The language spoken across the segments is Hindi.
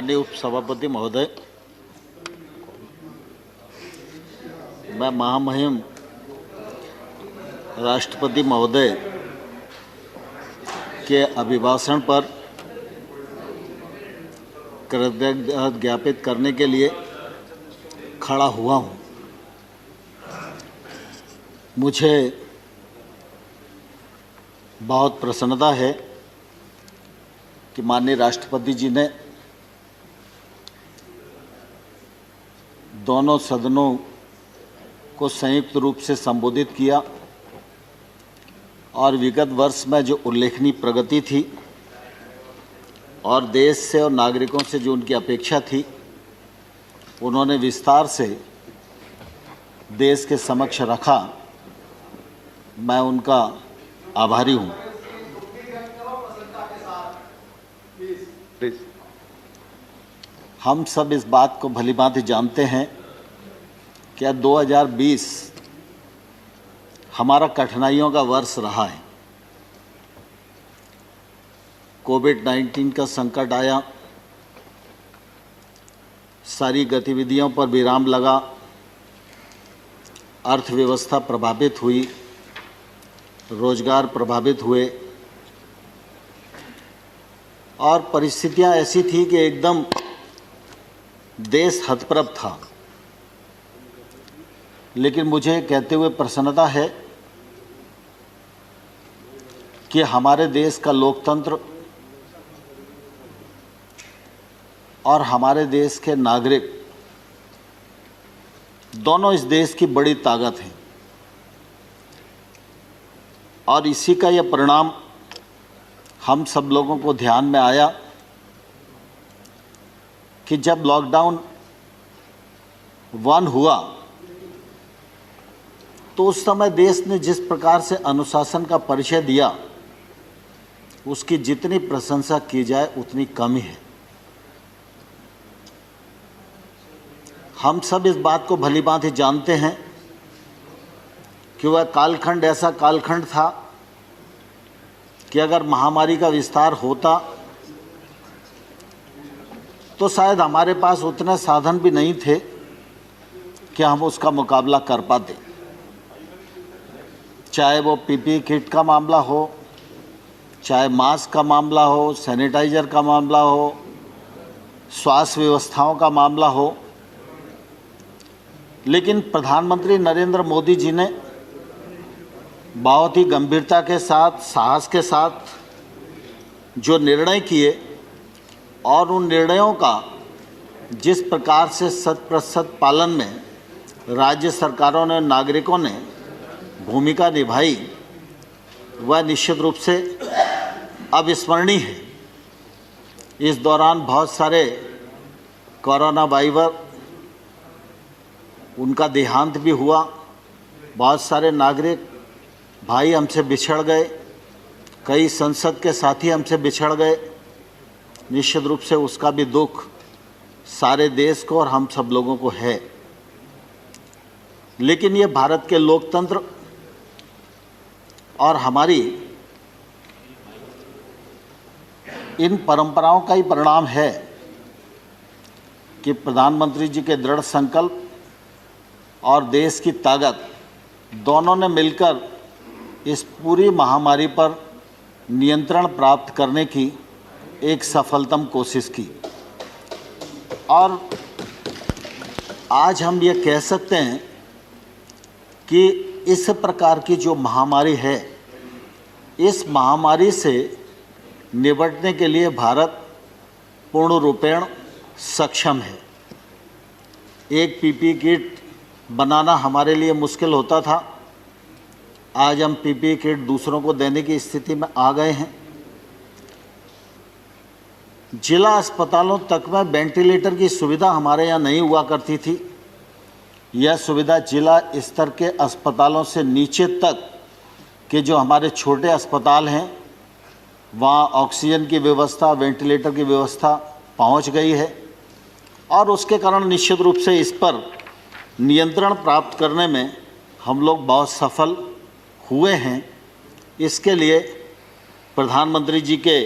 माननीय उपसभापति महोदय, मैं महामहिम राष्ट्रपति महोदय के अभिभाषण पर कृतज्ञता ज्ञापित करने के लिए खड़ा हुआ हूँ। मुझे बहुत प्रसन्नता है कि माननीय राष्ट्रपति जी ने दोनों सदनों को संयुक्त रूप से संबोधित किया और विगत वर्ष में जो उल्लेखनीय प्रगति थी और देश से और नागरिकों से जो उनकी अपेक्षा थी, उन्होंने विस्तार से देश के समक्ष रखा। मैं उनका आभारी हूँ। हम सब इस बात को भलीभांति जानते हैं कि 2020 हमारा कठिनाइयों का वर्ष रहा है। कोविड-19 का संकट आया, सारी गतिविधियों पर विराम लगा, अर्थव्यवस्था प्रभावित हुई, रोजगार प्रभावित हुए और परिस्थितियां ऐसी थी कि एकदम देश हतप्रभ था। लेकिन मुझे कहते हुए प्रसन्नता है कि हमारे देश का लोकतंत्र और हमारे देश के नागरिक दोनों इस देश की बड़ी ताकत हैं और इसी का यह परिणाम हम सब लोगों को ध्यान में आया कि जब लॉकडाउन 1 हुआ तो उस समय देश ने जिस प्रकार से अनुशासन का परिचय दिया, उसकी जितनी प्रशंसा की जाए उतनी कम ही है। हम सब इस बात को भलीभांति जानते हैं कि वह कालखंड ऐसा कालखंड था कि अगर महामारी का विस्तार होता तो शायद हमारे पास उतने साधन भी नहीं थे कि हम उसका मुकाबला कर पाते। चाहे वो पीपीई किट का मामला हो, चाहे मास्क का मामला हो, सैनिटाइज़र का मामला हो, स्वास्थ्य व्यवस्थाओं का मामला हो। लेकिन प्रधानमंत्री नरेंद्र मोदी जी ने बहुत ही गंभीरता के साथ, साहस के साथ जो निर्णय किए और उन निर्णयों का जिस प्रकार से 100% पालन में राज्य सरकारों ने, नागरिकों ने भूमिका निभाई, वह निश्चित रूप से अविस्मरणीय है। इस दौरान बहुत सारे कोरोना वारियर उनका देहांत भी हुआ, बहुत सारे नागरिक भाई हमसे बिछड़ गए, कई संसद के साथी हमसे बिछड़ गए। निश्चित रूप से उसका भी दुख सारे देश को और हम सब लोगों को है। लेकिन ये भारत के लोकतंत्र और हमारी इन परंपराओं का ही परिणाम है कि प्रधानमंत्री जी के दृढ़ संकल्प और देश की ताकत दोनों ने मिलकर इस पूरी महामारी पर नियंत्रण प्राप्त करने की एक सफलतम कोशिश की। और आज हम ये कह सकते हैं कि इस प्रकार की जो महामारी है, इस महामारी से निपटने के लिए भारत पूर्ण रूपेण सक्षम है। एक पीपीई किट बनाना हमारे लिए मुश्किल होता था, आज हम पीपीई किट दूसरों को देने की स्थिति में आ गए हैं। जिला अस्पतालों तक में वेंटिलेटर की सुविधा हमारे यहाँ नहीं हुआ करती थी। यह सुविधा जिला स्तर के अस्पतालों से नीचे तक के जो हमारे छोटे अस्पताल हैं, वहाँ ऑक्सीजन की व्यवस्था, वेंटिलेटर की व्यवस्था पहुँच गई है और उसके कारण निश्चित रूप से इस पर नियंत्रण प्राप्त करने में हम लोग बहुत सफल हुए हैं। इसके लिए प्रधानमंत्री जी के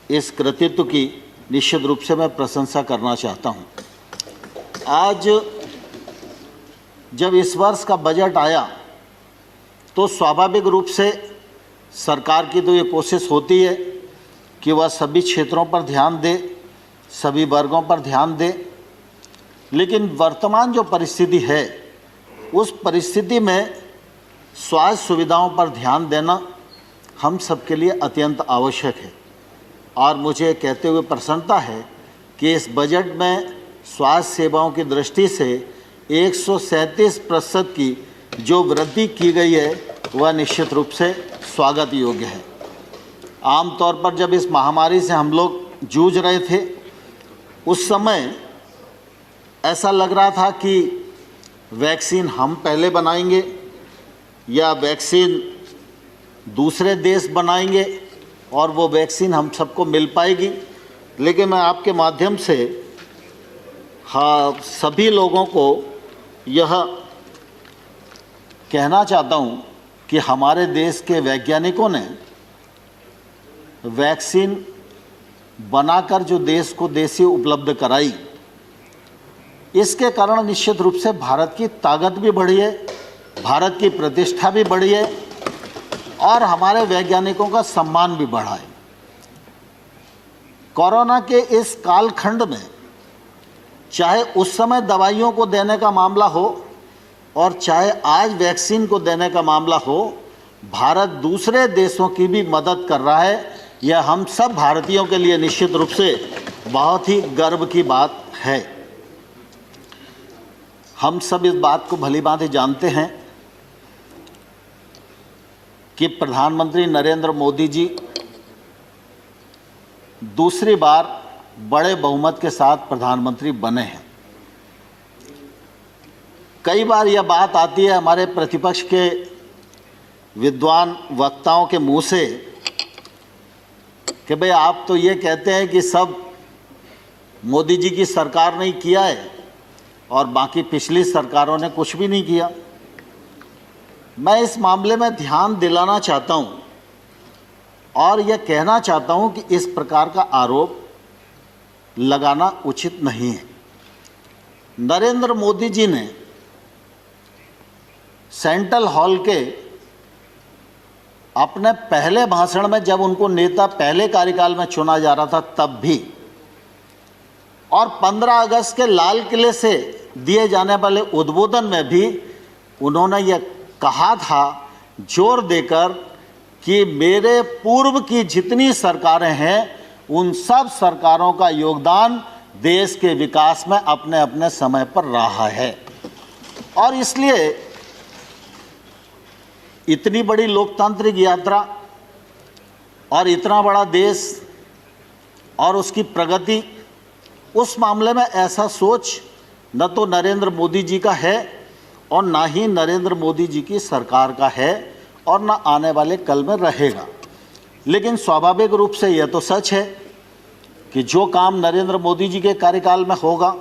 इस कृतित्व की निश्चित रूप से मैं प्रशंसा करना चाहता हूँ। आज जब इस वर्ष का बजट आया तो स्वाभाविक रूप से सरकार की तो ये कोशिश होती है कि वह सभी क्षेत्रों पर ध्यान दे, सभी वर्गों पर ध्यान दे, लेकिन वर्तमान जो परिस्थिति है उस परिस्थिति में स्वास्थ्य सुविधाओं पर ध्यान देना हम सबके लिए अत्यंत आवश्यक है। और मुझे कहते हुए प्रसन्नता है कि इस बजट में स्वास्थ्य सेवाओं की दृष्टि से 137% की जो वृद्धि की गई है वह निश्चित रूप से स्वागत योग्य है। आमतौर पर जब इस महामारी से हम लोग जूझ रहे थे उस समय ऐसा लग रहा था कि वैक्सीन हम पहले बनाएंगे या वैक्सीन दूसरे देश बनाएंगे और वो वैक्सीन हम सबको मिल पाएगी। लेकिन मैं आपके माध्यम से सभी लोगों को यह कहना चाहता हूँ कि हमारे देश के वैज्ञानिकों ने वैक्सीन बनाकर जो देश को देशी उपलब्ध कराई, इसके कारण निश्चित रूप से भारत की ताकत भी बढ़ी है, भारत की प्रतिष्ठा भी बढ़ी है और हमारे वैज्ञानिकों का सम्मान भी बढ़ा है। कोरोना के इस कालखंड में चाहे उस समय दवाइयों को देने का मामला हो और चाहे आज वैक्सीन को देने का मामला हो, भारत दूसरे देशों की भी मदद कर रहा है। यह हम सब भारतीयों के लिए निश्चित रूप से बहुत ही गर्व की बात है। हम सब इस बात को भलीभांति जानते हैं कि प्रधानमंत्री नरेंद्र मोदी जी दूसरी बार बड़े बहुमत के साथ प्रधानमंत्री बने हैं। कई बार यह बात आती है हमारे प्रतिपक्ष के विद्वान वक्ताओं के मुंह से कि भाई आप तो ये कहते हैं कि सब मोदी जी की सरकार ने किया है और बाकी पिछली सरकारों ने कुछ भी नहीं किया। मैं इस मामले में ध्यान दिलाना चाहता हूँ और यह कहना चाहता हूँ कि इस प्रकार का आरोप लगाना उचित नहीं है। नरेंद्र मोदी जी ने सेंट्रल हॉल के अपने पहले भाषण में, जब उनको नेता पहले कार्यकाल में चुना जा रहा था तब भी, और 15 अगस्त के लाल किले से दिए जाने वाले उद्बोधन में भी उन्होंने यह कहा था जोर देकर कि मेरे पूर्व की जितनी सरकारें हैं उन सब सरकारों का योगदान देश के विकास में अपने अपने समय पर रहा है। और इसलिए इतनी बड़ी लोकतांत्रिक यात्रा और इतना बड़ा देश और उसकी प्रगति, उस मामले में ऐसा सोच न तो नरेंद्र मोदी जी का है और ना ही नरेंद्र मोदी जी की सरकार का है और ना आने वाले कल में रहेगा। लेकिन स्वाभाविक रूप से यह तो सच है कि जो काम नरेंद्र मोदी जी के कार्यकाल में होगा,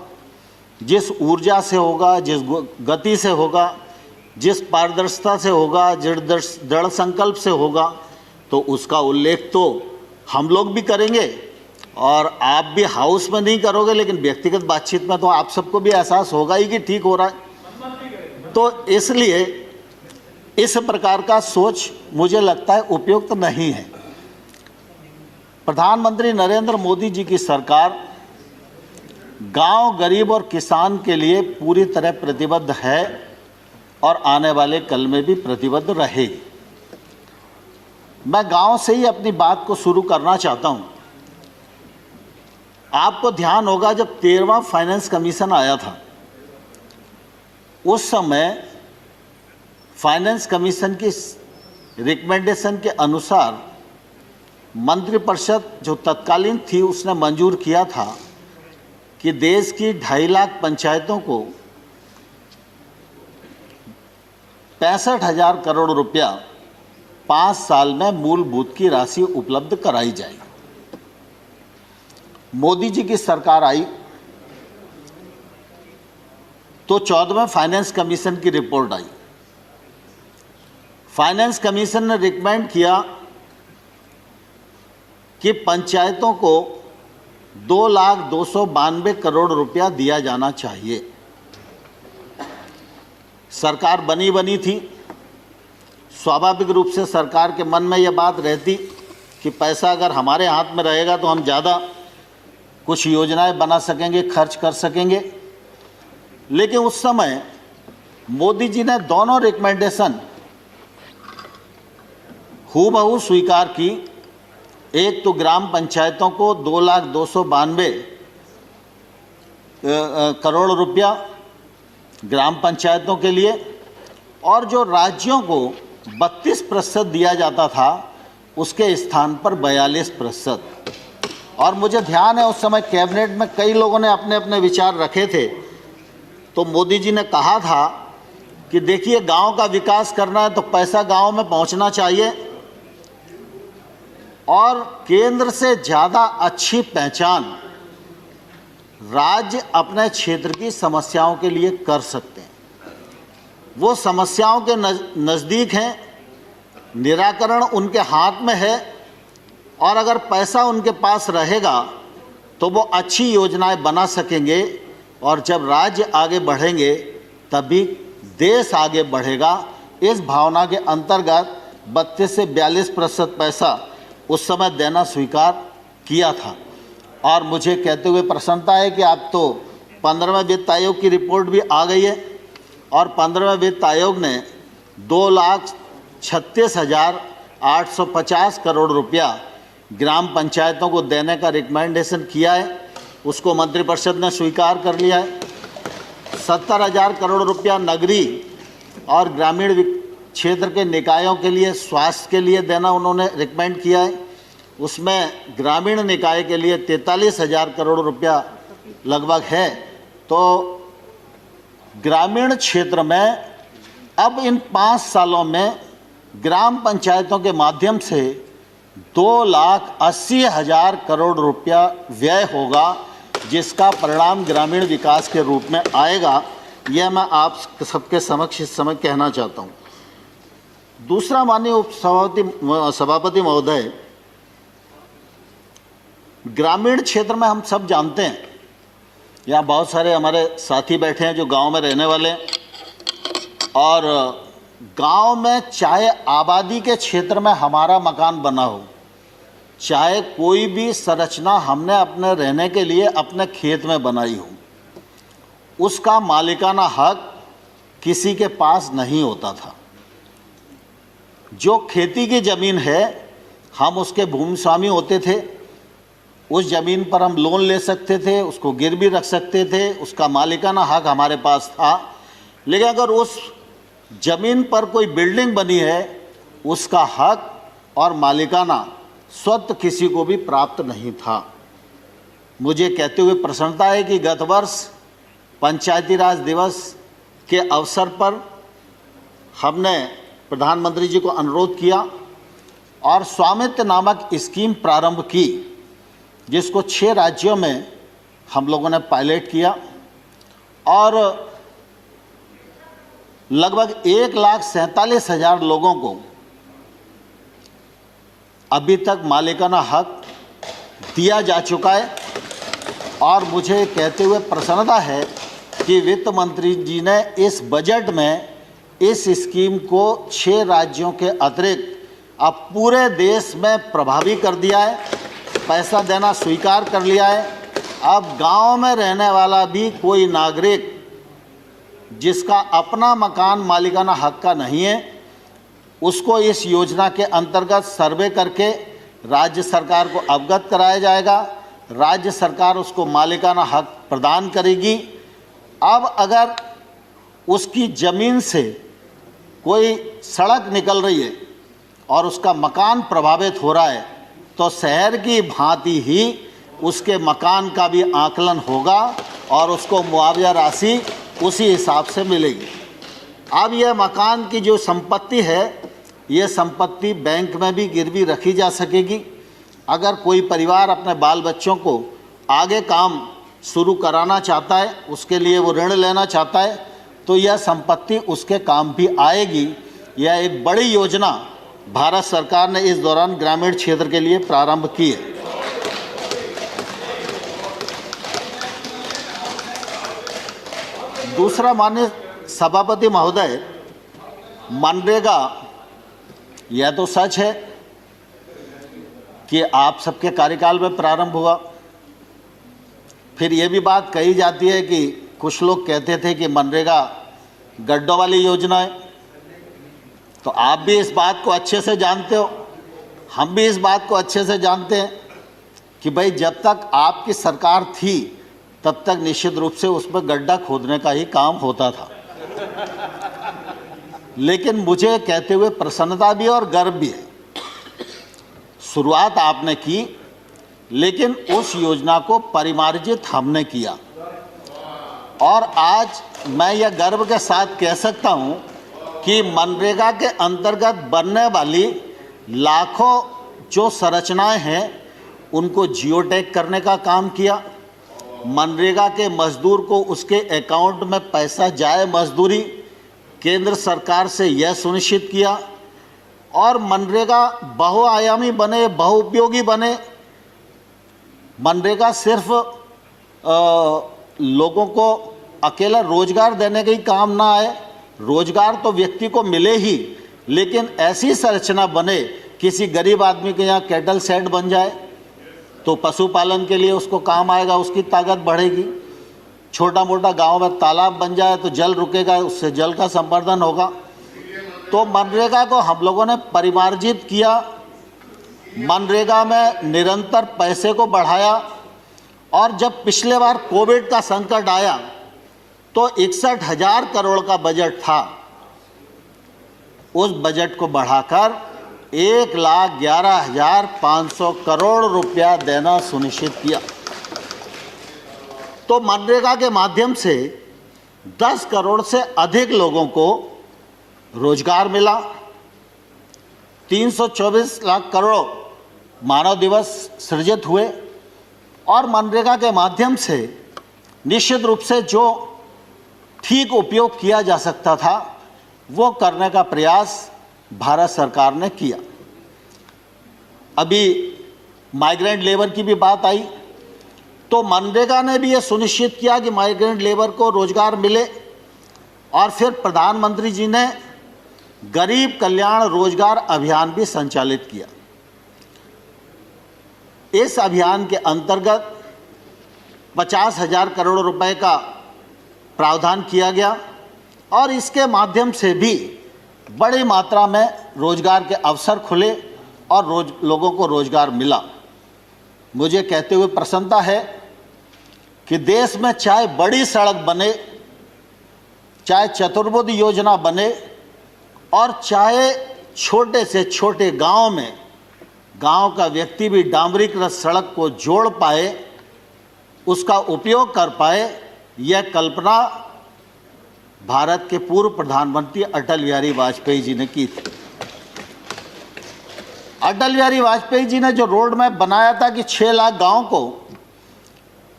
जिस ऊर्जा से होगा, जिस गति से होगा, जिस पारदर्शिता से होगा, जिस दृढ़ संकल्प से होगा, तो उसका उल्लेख तो हम लोग भी करेंगे और आप भी हाउस में नहीं करोगे, लेकिन व्यक्तिगत बातचीत में तो आप सबको भी एहसास होगा ही कि ठीक हो रहा है। तो इसलिए इस प्रकार का सोच मुझे लगता है उपयुक्त नहीं है। प्रधानमंत्री नरेंद्र मोदी जी की सरकार गांव, गरीब और किसान के लिए पूरी तरह प्रतिबद्ध है और आने वाले कल में भी प्रतिबद्ध रहेगी। मैं गांव से ही अपनी बात को शुरू करना चाहता हूं। आपको ध्यान होगा जब 13वां फाइनेंस कमीशन आया था, उस समय फाइनेंस कमीशन की रिकमेंडेशन के अनुसार मंत्रिपरिषद जो तत्कालीन थी उसने मंजूर किया था कि देश की 2.5 लाख पंचायतों को 65,000 करोड़ रुपया 5 साल में मूलभूत की राशि उपलब्ध कराई जाएगी। मोदी जी की सरकार आई तो 14वें फाइनेंस कमीशन की रिपोर्ट आई। फाइनेंस कमीशन ने रिकमेंड किया कि पंचायतों को 2,292 करोड़ रुपया दिया जाना चाहिए। सरकार बनी थी, स्वाभाविक रूप से सरकार के मन में यह बात रहती कि पैसा अगर हमारे हाथ में रहेगा तो हम ज़्यादा कुछ योजनाएं बना सकेंगे, खर्च कर सकेंगे। लेकिन उस समय मोदी जी ने दोनों रिकमेंडेशन हूबहू स्वीकार की। एक तो ग्राम पंचायतों को 2,292 करोड़ रुपया ग्राम पंचायतों के लिए, और जो राज्यों को 32% दिया जाता था उसके स्थान पर 42%। और मुझे ध्यान है उस समय कैबिनेट में कई लोगों ने अपने अपने विचार रखे थे। तो मोदी जी ने कहा था कि देखिए, गांव का विकास करना है तो पैसा गांव में पहुंचना चाहिए, और केंद्र से ज़्यादा अच्छी पहचान राज्य अपने क्षेत्र की समस्याओं के लिए कर सकते हैं। वो समस्याओं के नज़दीक हैं, निराकरण उनके हाथ में है, और अगर पैसा उनके पास रहेगा तो वो अच्छी योजनाएं बना सकेंगे, और जब राज्य आगे बढ़ेंगे तभी देश आगे बढ़ेगा। इस भावना के अंतर्गत 32 से 42% पैसा उस समय देना स्वीकार किया था। और मुझे कहते हुए प्रसन्नता है कि अब तो 15वें वित्त आयोग की रिपोर्ट भी आ गई है, और 15वें वित्त आयोग ने 2,36,850 करोड़ रुपया ग्राम पंचायतों को देने का रिकमेंडेशन किया है। उसको मंत्रिपरिषद ने स्वीकार कर लिया है। 70,000 करोड़ रुपया नगरीय और ग्रामीण क्षेत्र के निकायों के लिए स्वास्थ्य के लिए देना उन्होंने रिकमेंड किया है। उसमें ग्रामीण निकाय के लिए 43,000 करोड़ रुपया लगभग है। तो ग्रामीण क्षेत्र में अब इन 5 सालों में ग्राम पंचायतों के माध्यम से 2,80,000 करोड़ रुपया व्यय होगा, जिसका परिणाम ग्रामीण विकास के रूप में आएगा। यह मैं आप सबके समक्ष इस समय कहना चाहता हूँ। दूसरा, माननीय सभापति महोदय, ग्रामीण क्षेत्र में हम सब जानते हैं, यहाँ बहुत सारे हमारे साथी बैठे हैं जो गांव में रहने वाले हैं, और गांव में चाहे आबादी के क्षेत्र में हमारा मकान बना हो, चाहे कोई भी संरचना हमने अपने रहने के लिए अपने खेत में बनाई हो, उसका मालिकाना हक किसी के पास नहीं होता था। जो खेती की ज़मीन है, हम उसके भूमि स्वामी होते थे, उस ज़मीन पर हम लोन ले सकते थे, उसको गिरवी रख सकते थे, उसका मालिकाना हक हमारे पास था। लेकिन अगर उस ज़मीन पर कोई बिल्डिंग बनी है, उसका हक और मालिकाना स्वतः किसी को भी प्राप्त नहीं था। मुझे कहते हुए प्रसन्नता है कि गत वर्ष पंचायती राज दिवस के अवसर पर हमने प्रधानमंत्री जी को अनुरोध किया और स्वामित्व नामक स्कीम प्रारंभ की, जिसको 6 राज्यों में हम लोगों ने पायलट किया, और लगभग 1,47,000 लोगों को अभी तक मालिकाना हक दिया जा चुका है। और मुझे कहते हुए प्रसन्नता है कि वित्त मंत्री जी ने इस बजट में इस स्कीम को 6 राज्यों के अतिरिक्त अब पूरे देश में प्रभावी कर दिया है, पैसा देना स्वीकार कर लिया है। अब गांव में रहने वाला भी कोई नागरिक जिसका अपना मकान मालिकाना हक का नहीं है, उसको इस योजना के अंतर्गत सर्वे करके राज्य सरकार को अवगत कराया जाएगा। राज्य सरकार उसको मालिकाना हक प्रदान करेगी। अब अगर उसकी ज़मीन से कोई सड़क निकल रही है और उसका मकान प्रभावित हो रहा है, तो शहर की भांति ही उसके मकान का भी आकलन होगा और उसको मुआवजा राशि उसी हिसाब से मिलेगी। अब यह मकान की जो संपत्ति है, ये संपत्ति बैंक में भी गिरवी रखी जा सकेगी। अगर कोई परिवार अपने बाल बच्चों को आगे काम शुरू कराना चाहता है, उसके लिए वो ऋण लेना चाहता है, तो यह संपत्ति उसके काम भी आएगी। यह एक बड़ी योजना भारत सरकार ने इस दौरान ग्रामीण क्षेत्र के लिए प्रारंभ की है। दूसरा, माननीय सभापति महोदय, मनरेगा, यह तो सच है कि आप सबके कार्यकाल में प्रारंभ हुआ। फिर यह भी बात कही जाती है कि कुछ लोग कहते थे कि मनरेगा गड्ढों वाली योजना है। तो आप भी इस बात को अच्छे से जानते हो, हम भी इस बात को अच्छे से जानते हैं कि भाई जब तक आपकी सरकार थी तब तक निश्चित रूप से उसमें गड्ढा खोदने का ही काम होता था। लेकिन मुझे कहते हुए प्रसन्नता भी और गर्व भी है। शुरुआत आपने की, लेकिन उस योजना को परिमार्जित हमने किया, और आज मैं यह गर्व के साथ कह सकता हूं कि मनरेगा के अंतर्गत बनने वाली लाखों जो संरचनाएं हैं उनको जियोटैग करने का काम किया। मनरेगा के मजदूर को उसके अकाउंट में पैसा जाए मजदूरी केंद्र सरकार से यह सुनिश्चित किया, और मनरेगा बहुआयामी बने, बहुउपयोगी बने। मनरेगा सिर्फ लोगों को अकेला रोजगार देने का ही काम ना आए, रोजगार तो व्यक्ति को मिले ही, लेकिन ऐसी संरचना बने, किसी गरीब आदमी के यहाँ कैटल शेड बन जाए तो पशुपालन के लिए उसको काम आएगा, उसकी ताकत बढ़ेगी। छोटा मोटा गांव में तालाब बन जाए तो जल रुकेगा, उससे जल का संवर्धन होगा। तो मनरेगा को हम लोगों ने परिमार्जित किया, मनरेगा में निरंतर पैसे को बढ़ाया, और जब पिछले बार कोविड का संकट आया तो 61,000 करोड़ का बजट था, उस बजट को बढ़ाकर 1,11,500 करोड़ रुपया देना सुनिश्चित किया। तो मनरेगा के माध्यम से 10 करोड़ से अधिक लोगों को रोजगार मिला। 324 लाख करोड़ मानव दिवस सृजित हुए, और मनरेगा के माध्यम से निश्चित रूप से जो ठीक उपयोग किया जा सकता था वो करने का प्रयास भारत सरकार ने किया। अभी माइग्रेंट लेबर की भी बात आई, तो मनरेगा ने भी ये सुनिश्चित किया कि माइग्रेंट लेबर को रोजगार मिले, और फिर प्रधानमंत्री जी ने गरीब कल्याण रोजगार अभियान भी संचालित किया। इस अभियान के अंतर्गत 50,000 करोड़ रुपए का प्रावधान किया गया, और इसके माध्यम से भी बड़ी मात्रा में रोजगार के अवसर खुले और लोगों को रोजगार मिला। मुझे कहते हुए प्रसन्नता है कि देश में चाहे बड़ी सड़क बने, चाहे चतुर्भुज योजना बने, और चाहे छोटे से छोटे गांव में गांव का व्यक्ति भी डामरीकृत सड़क को जोड़ पाए, उसका उपयोग कर पाए, यह कल्पना भारत के पूर्व प्रधानमंत्री अटल बिहारी वाजपेयी जी ने की थी। अटल बिहारी वाजपेयी जी ने जो रोड मैप बनाया था कि 6 लाख गांव को,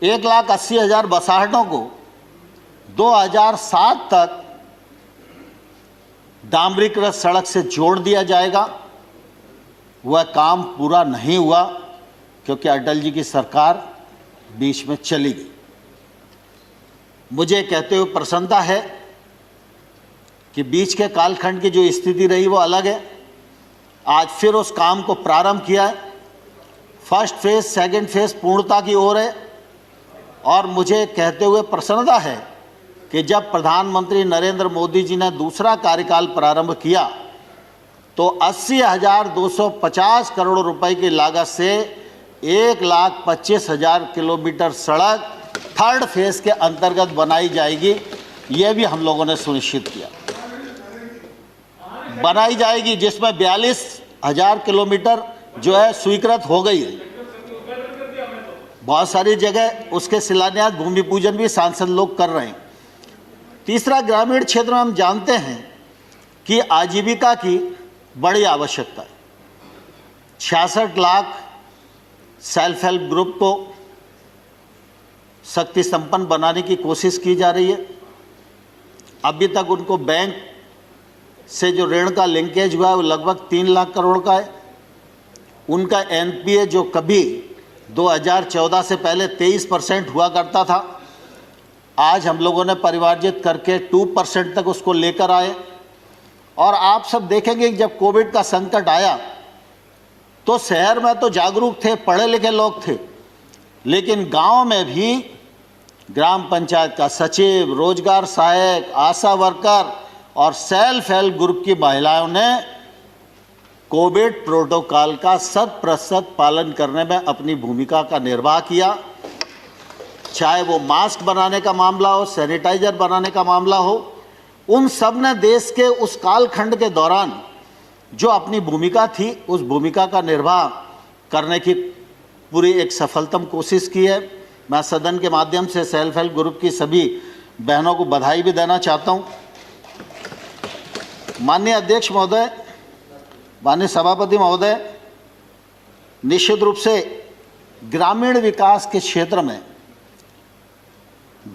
1,80,000 बसाहटों को 2007 तक डामरीकृत सड़क से जोड़ दिया जाएगा, वह काम पूरा नहीं हुआ क्योंकि अटल जी की सरकार बीच में चली गई। मुझे कहते हुए प्रसन्नता है कि बीच के कालखंड की जो स्थिति रही वो अलग है। आज फिर उस काम को प्रारंभ किया है। फर्स्ट फेज, सेकंड फेज पूर्णता की ओर है, और मुझे कहते हुए प्रसन्नता है कि जब प्रधानमंत्री नरेंद्र मोदी जी ने दूसरा कार्यकाल प्रारंभ किया तो 80,250 करोड़ रुपए की लागत से 1,25,000 किलोमीटर सड़क थर्ड फेज के अंतर्गत बनाई जाएगी। यह भी हम लोगों ने सुनिश्चित किया, बनाई जाएगी, जिसमें 42,000 किलोमीटर जो है स्वीकृत हो गई है। बहुत सारी जगह उसके शिलान्यास, भूमि पूजन भी सांसद लोग कर रहे हैं। तीसरा, ग्रामीण क्षेत्र में हम जानते हैं कि आजीविका की बड़ी आवश्यकता है। 66 लाख सेल्फ हेल्प ग्रुप को शक्ति संपन्न बनाने की कोशिश की जा रही है। अभी तक उनको बैंक से जो ऋण का लिंकेज हुआ है वो लगभग 3 लाख करोड़ का है। उनका एनपीए जो कभी 2014 से पहले 23% हुआ करता था, आज हम लोगों ने परिमार्जित करके 2% तक उसको लेकर आए। और आप सब देखेंगे कि जब कोविड का संकट आया तो शहर में तो जागरूक थे, पढ़े लिखे लोग थे, लेकिन गांव में भी ग्राम पंचायत का सचिव, रोजगार सहायक, आशा वर्कर और सेल्फ हेल्प ग्रुप की महिलाओं ने कोविड प्रोटोकॉल का 100% पालन करने में अपनी भूमिका का निर्वाह किया। चाहे वो मास्क बनाने का मामला हो, सैनिटाइजर बनाने का मामला हो, उन सब ने देश के उस कालखंड के दौरान जो अपनी भूमिका थी उस भूमिका का निर्वाह करने की पूरी एक सफलतम कोशिश की है। मैं सदन के माध्यम से सेल्फ हेल्प ग्रुप की सभी बहनों को बधाई भी देना चाहता हूँ। माननीय अध्यक्ष महोदय, माननीय सभापति महोदय, निश्चित रूप से ग्रामीण विकास के क्षेत्र में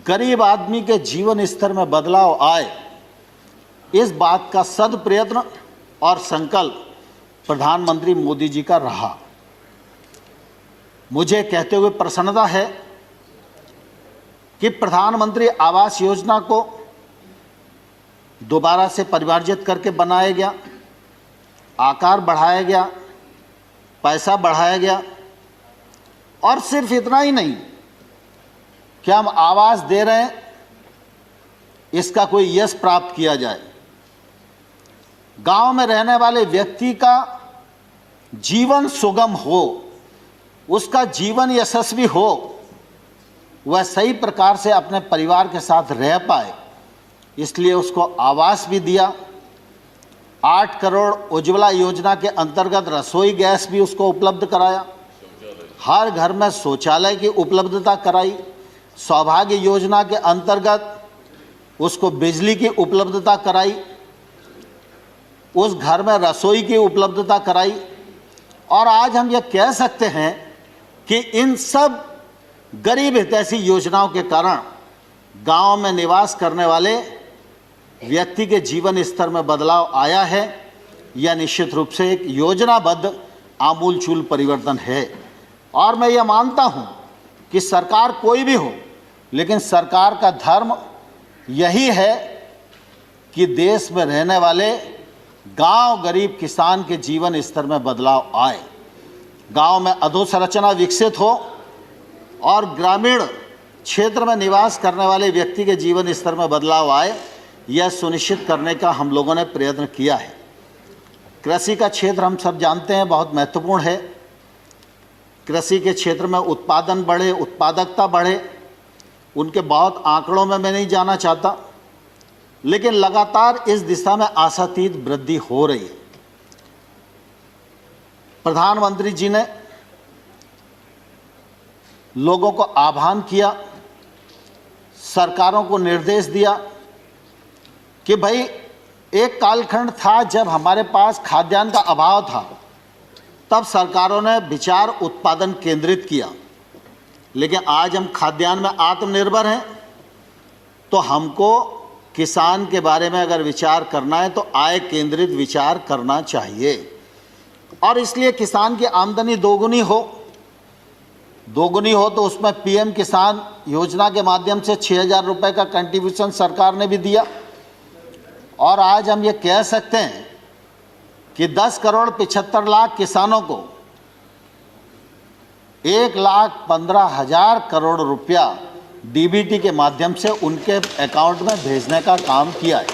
गरीब आदमी के जीवन स्तर में बदलाव आए, इस बात का सद प्रयत्न और संकल्प प्रधानमंत्री मोदी जी का रहा। मुझे कहते हुए प्रसन्नता है कि प्रधानमंत्री आवास योजना को दोबारा से परिमार्जित करके बनाया गया, आकार बढ़ाया गया, पैसा बढ़ाया गया। और सिर्फ इतना ही नहीं कि हम आवास दे रहे हैं, इसका कोई यश प्राप्त किया जाए। गांव में रहने वाले व्यक्ति का जीवन सुगम हो, उसका जीवन यशस्वी हो, वह सही प्रकार से अपने परिवार के साथ रह पाए, इसलिए उसको आवास भी दिया। 8 करोड़ उज्ज्वला योजना के अंतर्गत रसोई गैस भी उसको उपलब्ध कराया, हर घर में शौचालय की उपलब्धता कराई, सौभाग्य योजना के अंतर्गत उसको बिजली की उपलब्धता कराई, उस घर में रसोई की उपलब्धता कराई। और आज हम ये कह सकते हैं कि इन सब गरीब हितैषी योजनाओं के कारण गांव में निवास करने वाले व्यक्ति के जीवन स्तर में बदलाव आया है। यह निश्चित रूप से एक योजनाबद्ध आमूलचूल परिवर्तन है। और मैं ये मानता हूँ कि सरकार कोई भी हो, लेकिन सरकार का धर्म यही है कि देश में रहने वाले गांव गरीब किसान के जीवन स्तर में बदलाव आए, गांव में अधोसंरचना विकसित हो और ग्रामीण क्षेत्र में निवास करने वाले व्यक्ति के जीवन स्तर में बदलाव आए, यह सुनिश्चित करने का हम लोगों ने प्रयत्न किया है। कृषि का क्षेत्र हम सब जानते हैं बहुत महत्वपूर्ण है। कृषि के क्षेत्र में उत्पादन बढ़े, उत्पादकता बढ़े, उनके बहुत आंकड़ों में मैं नहीं जाना चाहता, लेकिन लगातार इस दिशा में आशातीत वृद्धि हो रही है। प्रधानमंत्री जी ने लोगों को आह्वान किया, सरकारों को निर्देश दिया कि भाई एक कालखंड था जब हमारे पास खाद्यान्न का अभाव था, तब सरकारों ने विचार उत्पादन केंद्रित किया, लेकिन आज हम खाद्यान्न में आत्मनिर्भर हैं, तो हमको किसान के बारे में अगर विचार करना है तो आय केंद्रित विचार करना चाहिए। और इसलिए किसान की आमदनी दोगुनी हो तो उसमें पीएम किसान योजना के माध्यम से 6,000 रुपये का कंट्रीब्यूशन सरकार ने भी दिया। और आज हम ये कह सकते हैं कि 10 करोड़ 75 लाख किसानों को 1,15,000 करोड़ रुपया डीबीटी के माध्यम से उनके अकाउंट में भेजने का काम किया है।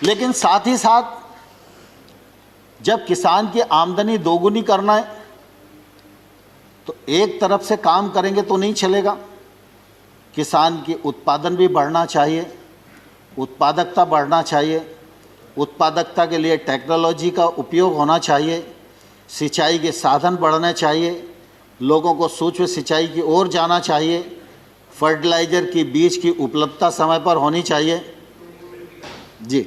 लेकिन साथ ही साथ जब किसान की आमदनी दोगुनी करना है तो एक तरफ से काम करेंगे तो नहीं चलेगा। किसान की उत्पादन भी बढ़ना चाहिए, उत्पादकता बढ़ना चाहिए, उत्पादकता के लिए टेक्नोलॉजी का उपयोग होना चाहिए, सिंचाई के साधन बढ़ने चाहिए, लोगों को सूक्ष्म सिंचाई की ओर जाना चाहिए, फर्टिलाइज़र की बीज की उपलब्धता समय पर होनी चाहिए। जी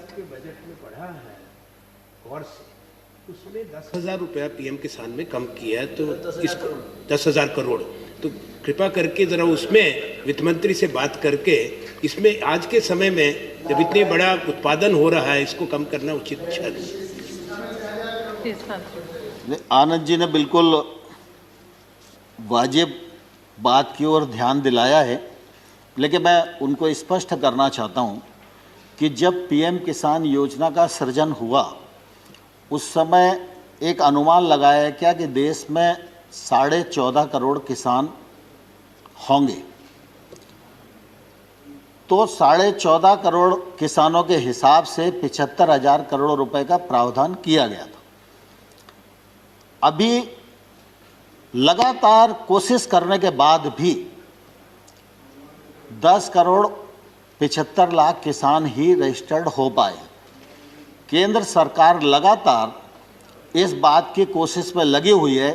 के बजट में पढ़ा है गौर से, उसमें 10,000 रुपया पीएम किसान में कम किया है, तो 10,000 करोड़, तो कृपा करके ज़रा उसमें वित्त मंत्री से बात करके इसमें आज के समय में जब इतने बड़ा उत्पादन हो रहा है इसको कम करना उचित है। आनंद जी ने बिल्कुल वाजिब बात की ओर ध्यान दिलाया है, लेकिन मैं उनको स्पष्ट करना चाहता हूं कि जब पीएम किसान योजना का सृजन हुआ उस समय एक अनुमान लगाया क्या कि देश में 14.5 करोड़ किसान होंगे। तो 14.5 करोड़ किसानों के हिसाब से 75,000 करोड़ रुपए का प्रावधान किया गया था। अभी लगातार कोशिश करने के बाद भी 10 करोड़ 75 लाख किसान ही रजिस्टर्ड हो पाए। केंद्र सरकार लगातार इस बात की कोशिश में लगी हुई है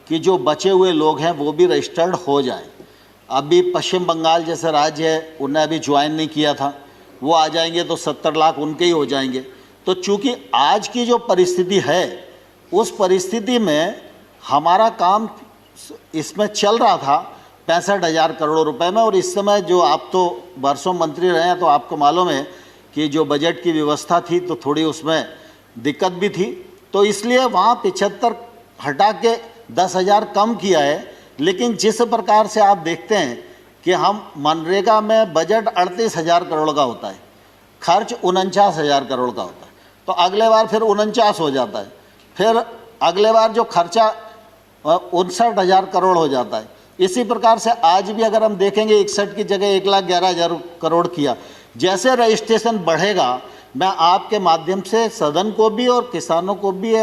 कि जो बचे हुए लोग हैं वो भी रजिस्टर्ड हो जाएं। अभी पश्चिम बंगाल जैसे राज्य है उन्हें अभी ज्वाइन नहीं किया था, वो आ जाएंगे तो 70 लाख उनके ही हो जाएंगे। तो चूंकि आज की जो परिस्थिति है उस परिस्थिति में हमारा काम इसमें चल रहा था 65,000 करोड़ रुपए में, और इस समय जो आप तो वर्षों मंत्री रहे हैं तो आपको मालूम है कि जो बजट की व्यवस्था थी तो थोड़ी उसमें दिक्कत भी थी, तो इसलिए वहाँ 75 हटा के 10,000 कम किया है। लेकिन जिस प्रकार से आप देखते हैं कि हम मनरेगा में बजट 38,000 करोड़ का होता है, खर्च 49,000 करोड़ का होता है, तो अगले बार फिर 49 हो जाता है, फिर अगले बार जो खर्चा 59,000 करोड़ हो जाता है। इसी प्रकार से आज भी अगर हम देखेंगे 61 की जगह 1,11,000 करोड़ किया। जैसे रजिस्ट्रेशन बढ़ेगा, मैं आपके माध्यम से सदन को भी और किसानों को भी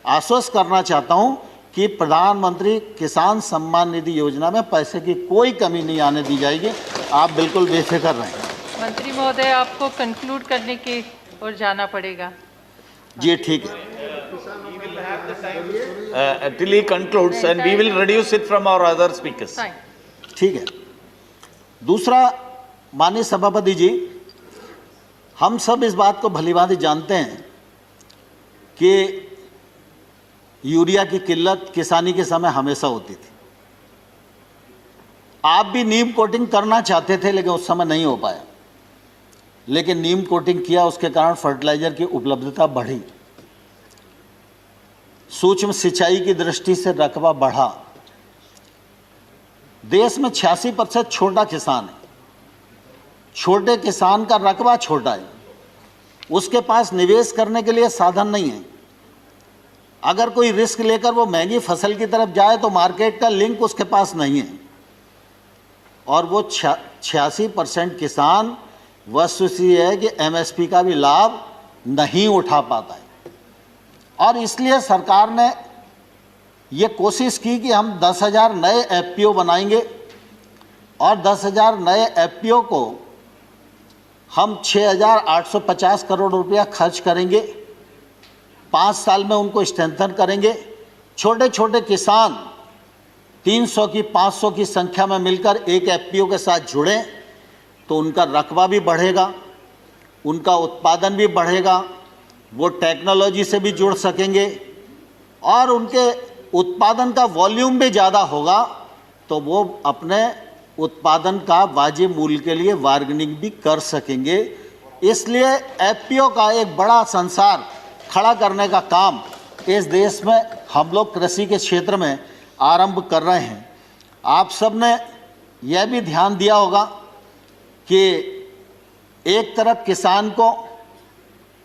आश्वस्त करना चाहता हूं कि प्रधानमंत्री किसान सम्मान निधि योजना में पैसे की कोई कमी नहीं आने दी जाएगी। आप बिल्कुल बेफिक्र रहें। मंत्री महोदय, आपको कंक्लूड करने की ओर जाना पड़ेगा। जी ठीक है। Till he concludes and we will reduce it from our other speakers. ठीक है। दूसरा, माननीय सभापति जी, हम सब इस बात को भलीभांति जानते हैं कि यूरिया की किल्लत किसानी के समय हमेशा होती थी। आप भी नीम कोटिंग करना चाहते थे लेकिन उस समय नहीं हो पाया, लेकिन नीम कोटिंग किया, उसके कारण फर्टिलाइजर की उपलब्धता बढ़ी, सूक्ष्म सिंचाई की दृष्टि से रकबा बढ़ा। देश में 86% छोटा किसान है। छोटे किसान का रकबा छोटा है, उसके पास निवेश करने के लिए साधन नहीं है। अगर कोई रिस्क लेकर वो महंगी फसल की तरफ जाए तो मार्केट का लिंक उसके पास नहीं है, और वो 86% किसान वस्तुस्थिति है कि एमएसपी का भी लाभ नहीं उठा पाता है। और इसलिए सरकार ने ये कोशिश की कि हम 10,000 नए एफपीओ बनाएंगे, और 10,000 नए एफपीओ को हम 6,850 करोड़ रुपया खर्च करेंगे। 5 साल में उनको स्ट्रेंथन करेंगे। छोटे छोटे किसान 300 की 500 की संख्या में मिलकर एक एफपीओ के साथ जुड़ें तो उनका रकबा भी बढ़ेगा, उनका उत्पादन भी बढ़ेगा, वो टेक्नोलॉजी से भी जुड़ सकेंगे, और उनके उत्पादन का वॉल्यूम भी ज़्यादा होगा तो वो अपने उत्पादन का वाजिब मूल्य के लिए बार्गेनिंग भी कर सकेंगे। इसलिए एफपीओ का एक बड़ा संसार खड़ा करने का काम इस देश में हम लोग कृषि के क्षेत्र में आरंभ कर रहे हैं। आप सब ने यह भी ध्यान दिया होगा कि एक तरफ किसान को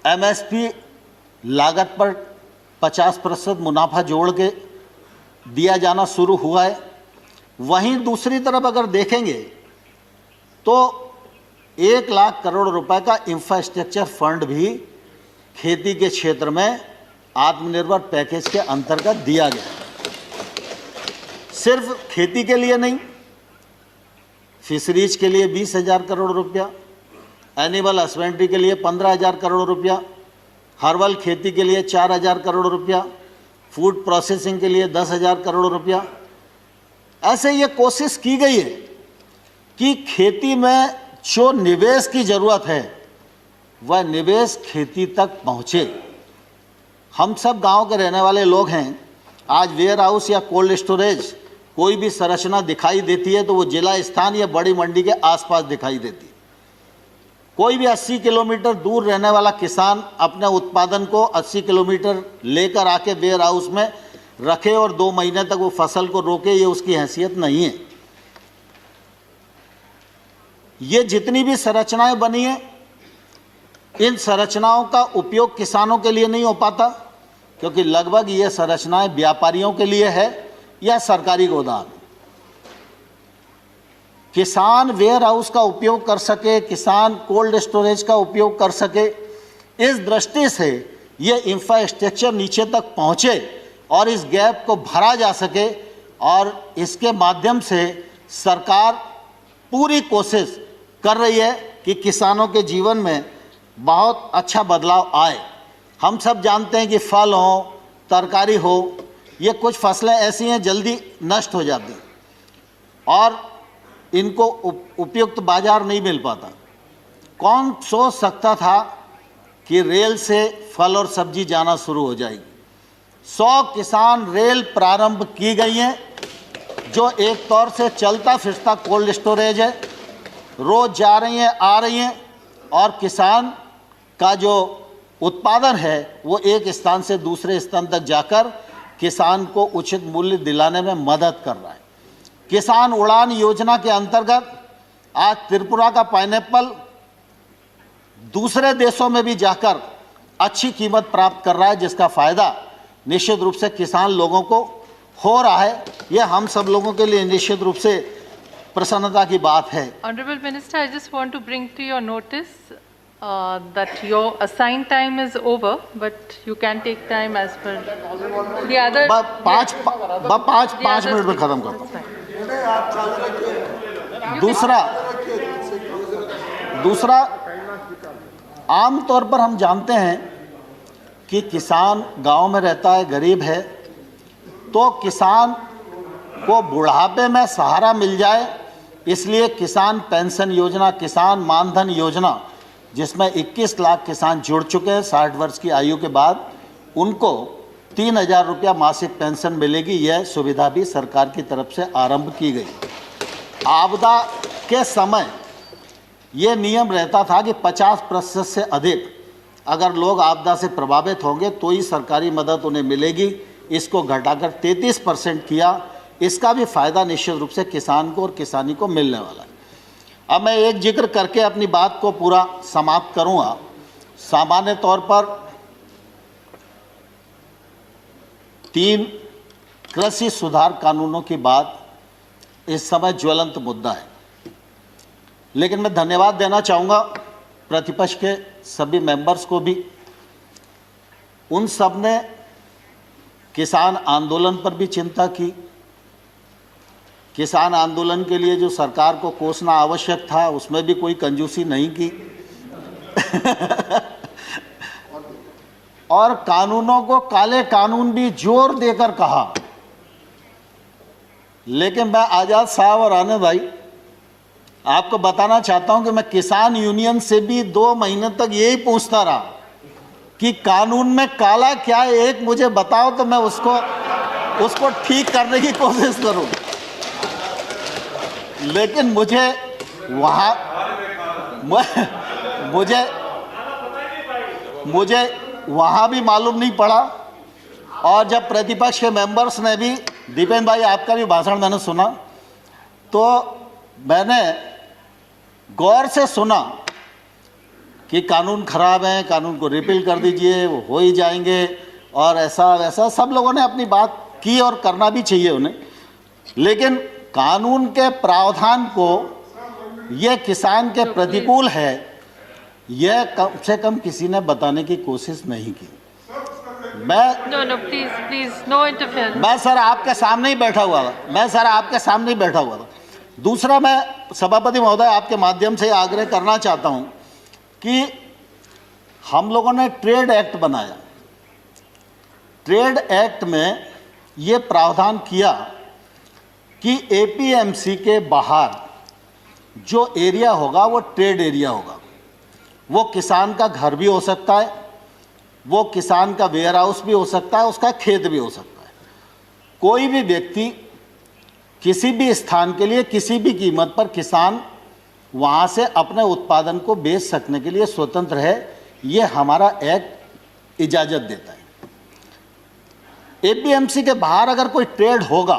एमएसपी लागत पर 50% मुनाफा जोड़ के दिया जाना शुरू हुआ है, वहीं दूसरी तरफ अगर देखेंगे तो 1 लाख करोड़ रुपए का इंफ्रास्ट्रक्चर फंड भी खेती के क्षेत्र में आत्मनिर्भर पैकेज के अंतर्गत दिया गया। सिर्फ खेती के लिए नहीं, फिशरीज के लिए 20,000 करोड़ रुपया, एनिमल हस्बेंड्री के लिए 15,000 करोड़ रुपया, हर्बल खेती के लिए 4,000 करोड़ रुपया, फूड प्रोसेसिंग के लिए 10,000 करोड़ रुपया। ऐसे ये कोशिश की गई है कि खेती में जो निवेश की ज़रूरत है वह निवेश खेती तक पहुँचे। हम सब गांव के रहने वाले लोग हैं। आज वेयर हाउस या कोल्ड स्टोरेज कोई भी संरचना दिखाई देती है तो वो जिला स्थान या बड़ी मंडी के आसपास दिखाई देती है। कोई भी 80 किलोमीटर दूर रहने वाला किसान अपने उत्पादन को 80 किलोमीटर लेकर आके वेयर हाउस में रखे और 2 महीने तक वो फसल को रोके, ये उसकी हैसियत नहीं है। ये जितनी भी संरचनाएं बनी हैं, इन संरचनाओं का उपयोग किसानों के लिए नहीं हो पाता, क्योंकि लगभग ये संरचनाएं व्यापारियों के लिए है या सरकारी गोदाम। किसान वेयर हाउस का उपयोग कर सके, किसान कोल्ड स्टोरेज का उपयोग कर सके, इस दृष्टि से ये इंफ्रास्ट्रक्चर नीचे तक पहुँचे और इस गैप को भरा जा सके, और इसके माध्यम से सरकार पूरी कोशिश कर रही है कि किसानों के जीवन में बहुत अच्छा बदलाव आए। हम सब जानते हैं कि फल हो, तरकारी हो, ये कुछ फसलें ऐसी हैं जल्दी नष्ट हो जाती हैं और इनको उपयुक्त बाजार नहीं मिल पाता। कौन सोच सकता था कि रेल से फल और सब्जी जाना शुरू हो जाएगी। 100 किसान रेल प्रारंभ की गई हैं, जो एक तौर से चलता फिरता कोल्ड स्टोरेज है। रोज जा रही हैं, आ रही हैं, और किसान का जो उत्पादन है वो एक स्थान से दूसरे स्थान तक जाकर किसान को उचित मूल्य दिलाने में मदद कर रहा है। किसान उड़ान योजना के अंतर्गत आज त्रिपुरा का पाइनएप्पल दूसरे देशों में भी जाकर अच्छी कीमत प्राप्त कर रहा है, जिसका फ़ायदा निश्चित रूप से किसान लोगों को हो रहा है। यह हम सब लोगों के लिए निश्चित रूप से प्रसन्नता की बात है। Honorable Minister, I just want to bring to your notice that your assigned time is over, but you can take time as per the other. पाँच मिनट में खत्म करता हूँ। दूसरा आम तौर पर हम जानते हैं कि किसान गांव में रहता है, गरीब है, तो किसान को बुढ़ापे में सहारा मिल जाए, इसलिए किसान पेंशन योजना, किसान मानधन योजना, जिसमें 21 लाख किसान जुड़ चुके हैं 60 वर्ष की आयु के बाद, उनको 3,000 रुपया मासिक पेंशन मिलेगी। यह सुविधा भी सरकार की तरफ से आरंभ की गई। आपदा के समय ये नियम रहता था कि 50% से अधिक अगर लोग आपदा से प्रभावित होंगे तो ही सरकारी मदद उन्हें मिलेगी। इसको घटाकर 33% किया। इसका भी फ़ायदा निश्चित रूप से किसान को और किसानी को मिलने वाला है। अब मैं एक जिक्र करके अपनी बात को पूरा समाप्त करूंगा। सामान्य तौर पर 3 कृषि सुधार कानूनों की बात इस समय ज्वलंत मुद्दा है, लेकिन मैं धन्यवाद देना चाहूँगा प्रतिपक्ष के सभी मेंबर्स को भी। उन सब ने किसान आंदोलन पर भी चिंता की। किसान आंदोलन के लिए जो सरकार को कोसना आवश्यक था उसमें भी कोई कंजूसी नहीं की और कानूनों को काले कानून भी जोर देकर कहा। लेकिन मैं आज़ाद साहब और आने भाई आपको बताना चाहता हूं कि मैं किसान यूनियन से भी 2 महीने तक यही पूछता रहा कि कानून में काला क्या है, एक मुझे बताओ तो मैं उसको ठीक करने की कोशिश करूं। लेकिन मुझे वहाँ भी मालूम नहीं पड़ा। और जब प्रतिपक्ष के मेंबर्स ने भी, दीपेन भाई आपका भी भाषण मैंने सुना, तो मैंने गौर से सुना कि कानून खराब है, कानून को रिपील कर दीजिए, वो हो ही जाएंगे और ऐसा वैसा सब लोगों ने अपनी बात की और करना भी चाहिए उन्हें। लेकिन कानून के प्रावधान को यह किसान के प्रतिकूल है, यह कम से कम किसी ने बताने की कोशिश नहीं की। मैं सर आपके सामने ही बैठा हुआ था। दूसरा, मैं सभापति महोदय आपके माध्यम से आग्रह करना चाहता हूं कि हम लोगों ने ट्रेड एक्ट बनाया। ट्रेड एक्ट में ये प्रावधान किया कि एपीएमसी के बाहर जो एरिया होगा वो ट्रेड एरिया होगा। वो किसान का घर भी हो सकता है, वो किसान का वेयर हाउस भी हो सकता है, उसका खेत भी हो सकता है। कोई भी व्यक्ति किसी भी स्थान के लिए किसी भी कीमत पर किसान वहाँ से अपने उत्पादन को बेच सकने के लिए स्वतंत्र है, ये हमारा एक्ट इजाज़त देता है। एपीएमसी के बाहर अगर कोई ट्रेड होगा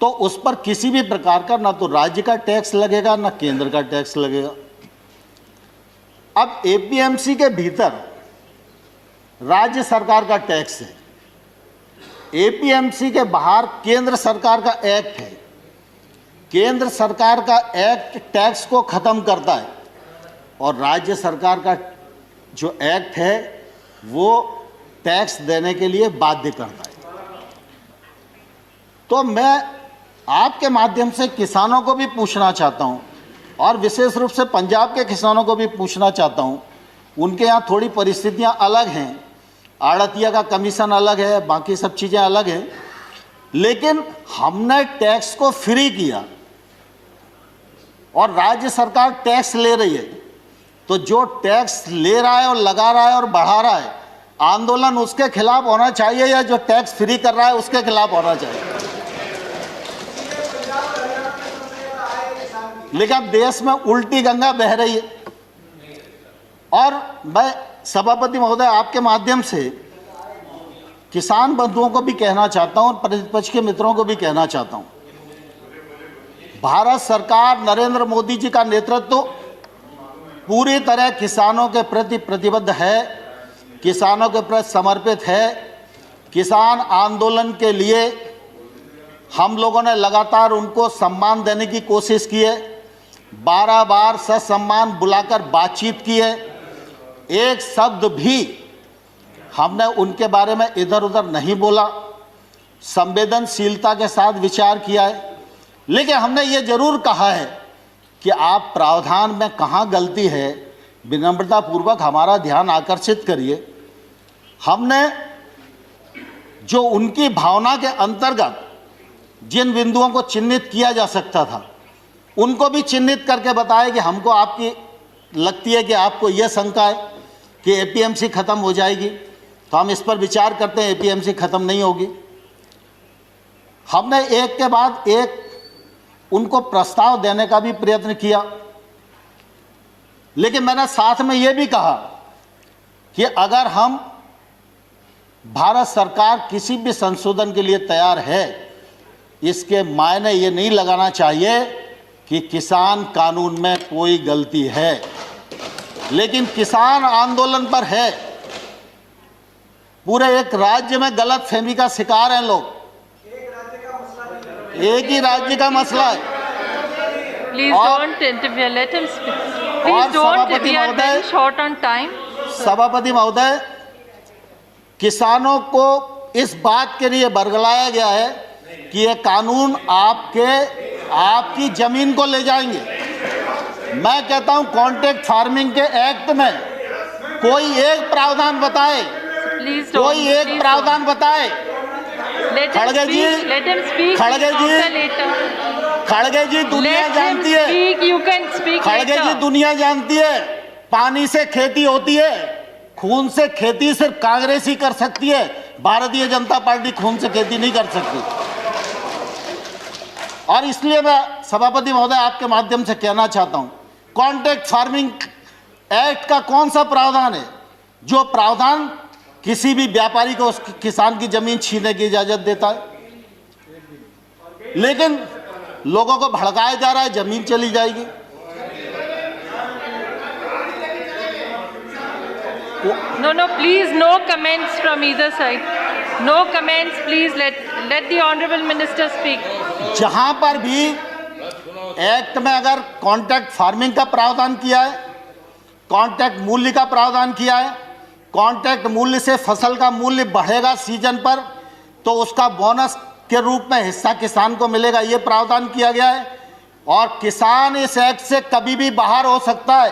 तो उस पर किसी भी प्रकार का ना तो राज्य का टैक्स लगेगा ना केंद्र का टैक्स लगेगा। अब एपीएमसी के भीतर राज्य सरकार का टैक्स है, एपीएमसी के बाहर केंद्र सरकार का एक्ट है। केंद्र सरकार का एक्ट टैक्स को खत्म करता है और राज्य सरकार का जो एक्ट है वो टैक्स देने के लिए बाध्य करता है। तो मैं आपके माध्यम से किसानों को भी पूछना चाहता हूं और विशेष रूप से पंजाब के किसानों को भी पूछना चाहता हूं, उनके यहाँ थोड़ी परिस्थितियां अलग हैं, आड़तिया का कमीशन अलग है, बाकी सब चीज़ें अलग हैं, लेकिन हमने टैक्स को फ्री किया और राज्य सरकार टैक्स ले रही है। तो जो टैक्स ले रहा है और लगा रहा है और बढ़ा रहा है, आंदोलन उसके खिलाफ होना चाहिए या जो टैक्स फ्री कर रहा है उसके खिलाफ होना चाहिए। लेकिन अब देश में उल्टी गंगा बह रही है और मैं सभापति महोदय आपके माध्यम से किसान बंधुओं को भी कहना चाहता हूं और प्रतिपक्ष के मित्रों को भी कहना चाहता हूं, भारत सरकार नरेंद्र मोदी जी का नेतृत्व पूरी तरह किसानों के प्रति प्रतिबद्ध है, किसानों के प्रति समर्पित है। किसान आंदोलन के लिए हम लोगों ने लगातार उनको सम्मान देने की कोशिश की है, 12 बार ससम्मान बुलाकर बातचीत की है, एक शब्द भी हमने उनके बारे में इधर उधर नहीं बोला, संवेदनशीलता के साथ विचार किया है। लेकिन हमने ये जरूर कहा है कि आप प्रावधान में कहाँ गलती है विनम्रतापूर्वक हमारा ध्यान आकर्षित करिए। हमने जो उनकी भावना के अंतर्गत जिन बिंदुओं को चिन्हित किया जा सकता था उनको भी चिन्हित करके बताया कि हमको आपकी लगती है कि आपको यह शंका है कि एपीएमसी खत्म हो जाएगी, तो हम इस पर विचार करते हैं। एपीएमसी खत्म नहीं होगी। हमने एक के बाद एक उनको प्रस्ताव देने का भी प्रयत्न किया, लेकिन मैंने साथ में यह भी कहा कि अगर हम भारत सरकार किसी भी संशोधन के लिए तैयार है, इसके मायने ये नहीं लगाना चाहिए कि किसान कानून में कोई गलती है, लेकिन किसान आंदोलन पर है। पूरे एक राज्य में गलत फहमी का शिकार हैं लोग। एक ही राज्य का मसला है। Please don't interfere. Let him speak. Please don't. We are very short on time. सभापति महोदय, किसानों को इस बात के लिए बरगलाया गया है कि ये कानून आपकी जमीन को ले जाएंगे। मैं कहता हूं कॉन्ट्रैक्ट फार्मिंग के एक्ट में कोई एक प्रावधान बताए, कोई एक प्रावधान बताए। खड़गे जी, खड़गे जी दुनिया जानती है, खड़गे जी दुनिया जानती है, पानी से खेती होती है, खून से खेती सिर्फ कांग्रेस ही कर सकती है, भारतीय जनता पार्टी खून से खेती नहीं कर सकती। और इसलिए मैं सभापति महोदय आपके माध्यम से कहना चाहता हूं, कॉन्ट्रैक्ट फार्मिंग एक्ट का कौन सा प्रावधान है जो प्रावधान किसी भी व्यापारी को उस किसान की जमीन छीनने की इजाजत देता है? लेकिन लोगों को भड़काया जा रहा है, जमीन चली जाएगी। No, please, no comments from either side. No comments, please. Let the honorable minister speak. जहां पर भी एक्ट में अगर कॉन्ट्रैक्ट फार्मिंग का प्रावधान किया है, कॉन्ट्रैक्ट मूल्य का प्रावधान किया है, कॉन्ट्रैक्ट मूल्य से फसल का मूल्य बढ़ेगा सीजन पर तो उसका बोनस के रूप में हिस्सा किसान को मिलेगा, ये प्रावधान किया गया है। और किसान इस एक्ट से कभी भी बाहर हो सकता है,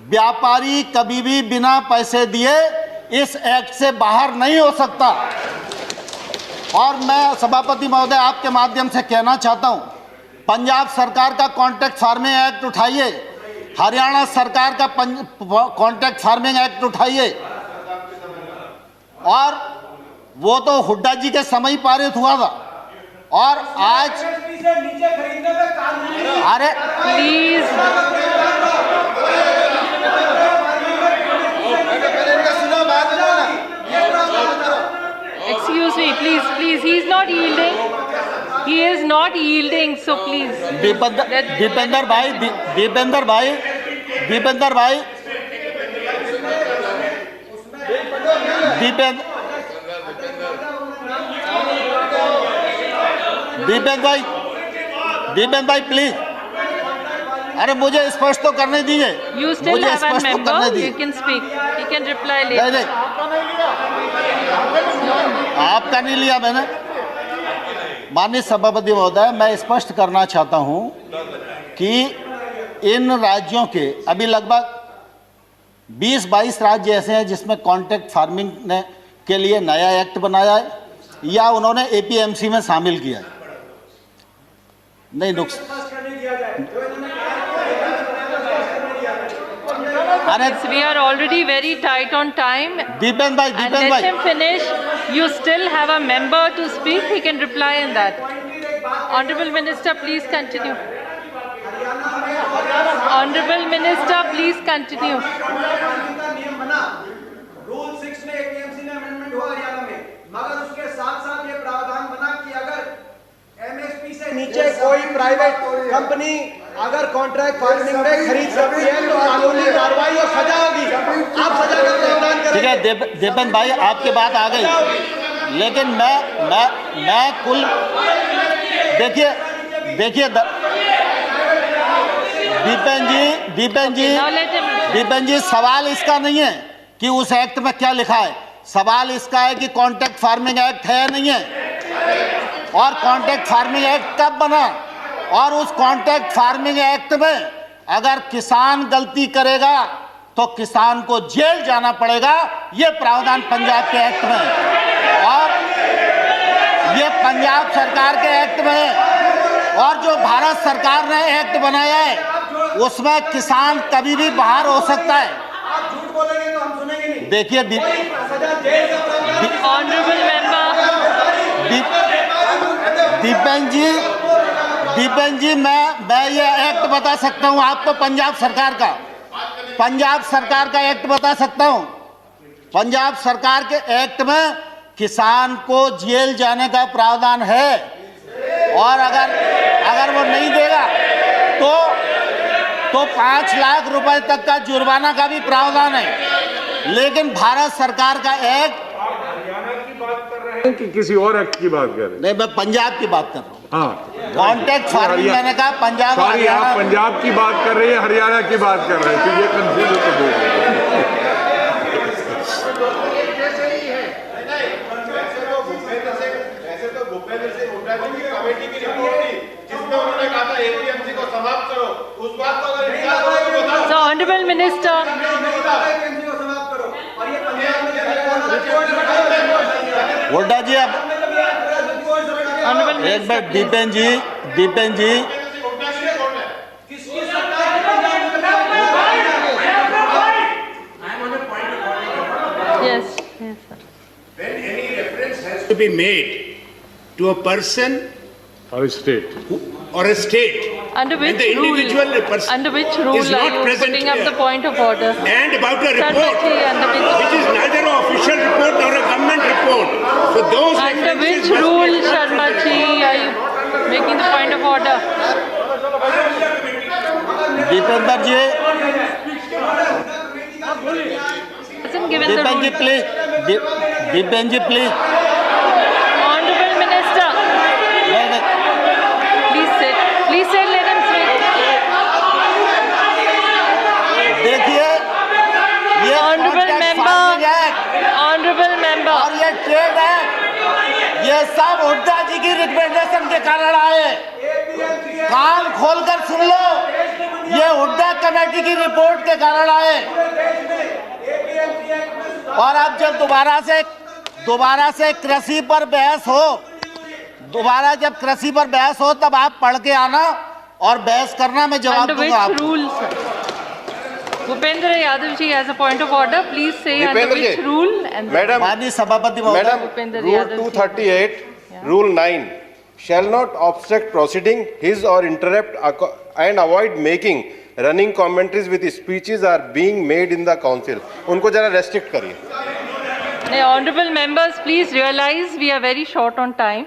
व्यापारी कभी भी बिना पैसे दिए इस एक्ट से बाहर नहीं हो सकता। और मैं सभापति महोदय आपके माध्यम से कहना चाहता हूं, पंजाब सरकार का कॉन्ट्रैक्ट फार्मिंग एक्ट उठाइए, हरियाणा सरकार का कॉन्ट्रैक्ट फार्मिंग एक्ट उठाइए, और वो तो हुड्डा जी के समय पारित हुआ था, और आज अरे Please, excuse me, please, he is not yielding. He is not yielding, so please. Dipendra भाई दीपेंद्र भाई दीपेंद्र भाई दीपेंद्र भाई प्लीज, अरे मुझे स्पष्ट तो करने दीजिए। You still मुझे have a स्पष्ट तो करने member, दीजिए। you can speak. He can reply नहीं later. नहीं, आपका नहीं लिया मैंने। माननीय सभापति महोदय, मैं स्पष्ट करना चाहता हूं कि इन राज्यों के अभी लगभग 20-22 राज्य ऐसे हैं जिसमें कॉन्ट्रैक्ट फार्मिंग ने के लिए नया एक्ट बनाया है या उन्होंने एपीएमसी में शामिल किया है। नहीं अरे We are already very tight on time. Dipendra भाई And let him finish. You still have a member to speak. He can reply in that. Honorable Minister, please continue. Honorable Minister, please continue. Rule 6 में एपीएमसी ने अमेंडमेंट हुआ हरियाणा में, मगर उसके साथ साथ ये प्रावधान बना कि अगर एमएसपी से नीचे कोई प्राइवेट कंपनी अगर कॉन्ट्रैक्ट फार्मिंग में खरीद सकती है तो कानूनी कार्रवाई और सजा होगी। आप सजा का प्रावधान करें। ठीक है दीपेंद्र भाई, आपकी बात आ गई, लेकिन मैं कुल देखिए दीपेंद्र जी सवाल इसका नहीं है कि उस एक्ट में क्या लिखा है, सवाल इसका है कि कॉन्ट्रैक्ट फार्मिंग एक्ट है या नहीं है, और कॉन्ट्रैक्ट फार्मिंग एक्ट कब बना, और उस कॉन्ट्रैक्ट फार्मिंग एक्ट में अगर किसान गलती करेगा तो किसान को जेल जाना पड़ेगा। ये प्रावधान पंजाब के एक्ट में है और ये पंजाब सरकार के एक्ट में है, और जो भारत सरकार ने एक्ट बनाया है उसमें किसान कभी भी बाहर हो सकता है। आप झूठ बोलेंगे तो हम सुनेंगे नहीं। देखिए सजा जेल का प्रावधान। Honorable दीपेंद्र जी मैं ये एक्ट बता सकता हूँ आपको, पंजाब सरकार का एक्ट बता सकता हूँ। पंजाब सरकार के एक्ट में किसान को जेल जाने का प्रावधान है, और अगर वो नहीं देगा तो 5 लाख रुपए तक का जुर्माना का भी प्रावधान है। लेकिन भारत सरकार का एक्ट, कि किसी और एक्ट की बात कर रहे हैं? नहीं, मैं पंजाब की बात कर रहा हूँ। हाँ, कॉन्ट्रैक्ट फार्मिंग मैंने कहा पंजाब। सॉरी, आप पंजाब की बात कर रहे हैं, हरियाणा की बात कर रहे हैं, तो ये कंफ्यूज होकर बोल रहे हैं। ऐसे तो भूपेंद्र सिंह हुड्डा जी की कमेटी की रिपोर्ट थी जिसमें उन्होंने कहा था एपीएमसी को समाप्त करो, उस बात को अगर इनकार करो तो बताओ। So, Honorable Minister, एपीएमसी को समाप्त करो, और ये पंजाब में हुड्डा जी अब Honorable एक Minister, बार दीपेंद्र जी किसकी सरकार है पंजाब में yes, sir. When any reference has to be made to a person और state or a state, Under and which the individual rule? person Under which rule is are not you present putting up here, the point of order? and about a Sir, report actually, under which is neither an official report nor a government report. So those Under references which must be rule, excluded. Sharma ji, are you making the point of order? Dipendra ji Isn't given the rule. Dipendra ji please. Honorable Minister, please sit, let him speak. देखिए ये Honorable contract member, farming act Honorable member. और ये ट्रेड एक्ट, ये सब हुड्डा जी की रिकमेंडेशन के कारण आए। कान खोलकर सुन लो, ये हुड्डा कमेटी की रिपोर्ट के कारण आए। और अब जब दोबारा से कृषि पर बहस हो, तब आप पढ़ के आना और बहस करना, मैं जवाब Under which दूंगा आपको। rule, sir? Bhupendra Yadav ji has a point of order. Please say under Bhupendra which ji. rule and madam माननीय सभापति महोदय, madam Bhupendra rule Yadav ji. 238 rule 9 shall not obstruct proceeding, his or interrupt and avoid making running commentaries with speeches are being made in the council. उनको जरा restrict करिए. Honorable members, please realize we are very short on time.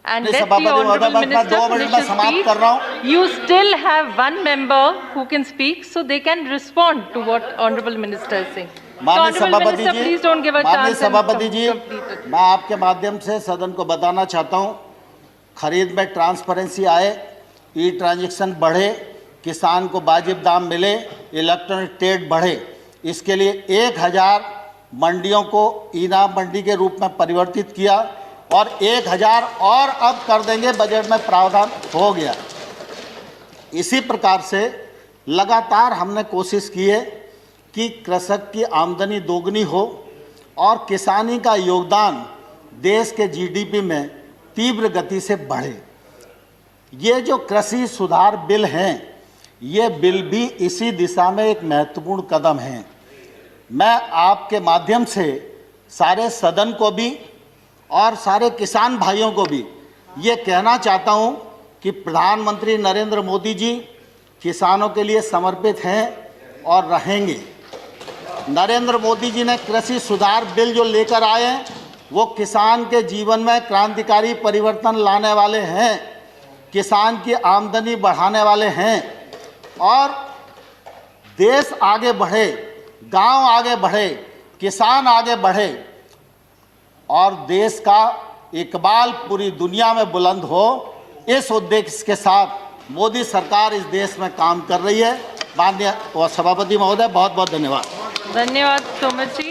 And नहीं, let सभापति the Honorable महोदय, मैं Minister 2 मिनट finish में his समाप्त कर रहा हूं. speech. You still have one member who can speak, so they can respond to what Honorable Minister is saying. So, माननीय Honorable सभापति Minister, ji, please don't give a माननीय chance and सभापति जी, complete it. मैं आपके माध्यम से सदन को बताना चाहता हूं, खरीद में ट्रांसपेरेंसी आए, ई ट्रांजैक्शन बढ़े, किसान को वाजिब दाम मिले, इलेक्ट्रॉनिक ट्रेड बढ़े, इसके लिए 1000 मंडियों को इनाम मंडी के रूप में परिवर्तित किया और 1000 और अब कर देंगे, बजट में प्रावधान हो गया। इसी प्रकार से लगातार हमने कोशिश की है कि कृषक की आमदनी दोगुनी हो और किसानी का योगदान देश के जीडीपी में तीव्र गति से बढ़े। ये जो कृषि सुधार बिल हैं, ये बिल भी इसी दिशा में एक महत्वपूर्ण कदम है। मैं आपके माध्यम से सारे सदन को भी और सारे किसान भाइयों को भी ये कहना चाहता हूँ कि प्रधानमंत्री नरेंद्र मोदी जी किसानों के लिए समर्पित हैं और रहेंगे। नरेंद्र मोदी जी ने कृषि सुधार बिल जो लेकर आए हैं, वो किसान के जीवन में क्रांतिकारी परिवर्तन लाने वाले हैं, किसान की आमदनी बढ़ाने वाले हैं और देश आगे बढ़े, गांव आगे बढ़े, किसान आगे बढ़े और देश का इकबाल पूरी दुनिया में बुलंद हो, इस उद्देश्य के साथ मोदी सरकार इस देश में काम कर रही है। माननीय सभापति महोदय, बहुत बहुत धन्यवाद। धन्यवाद तोमर जी।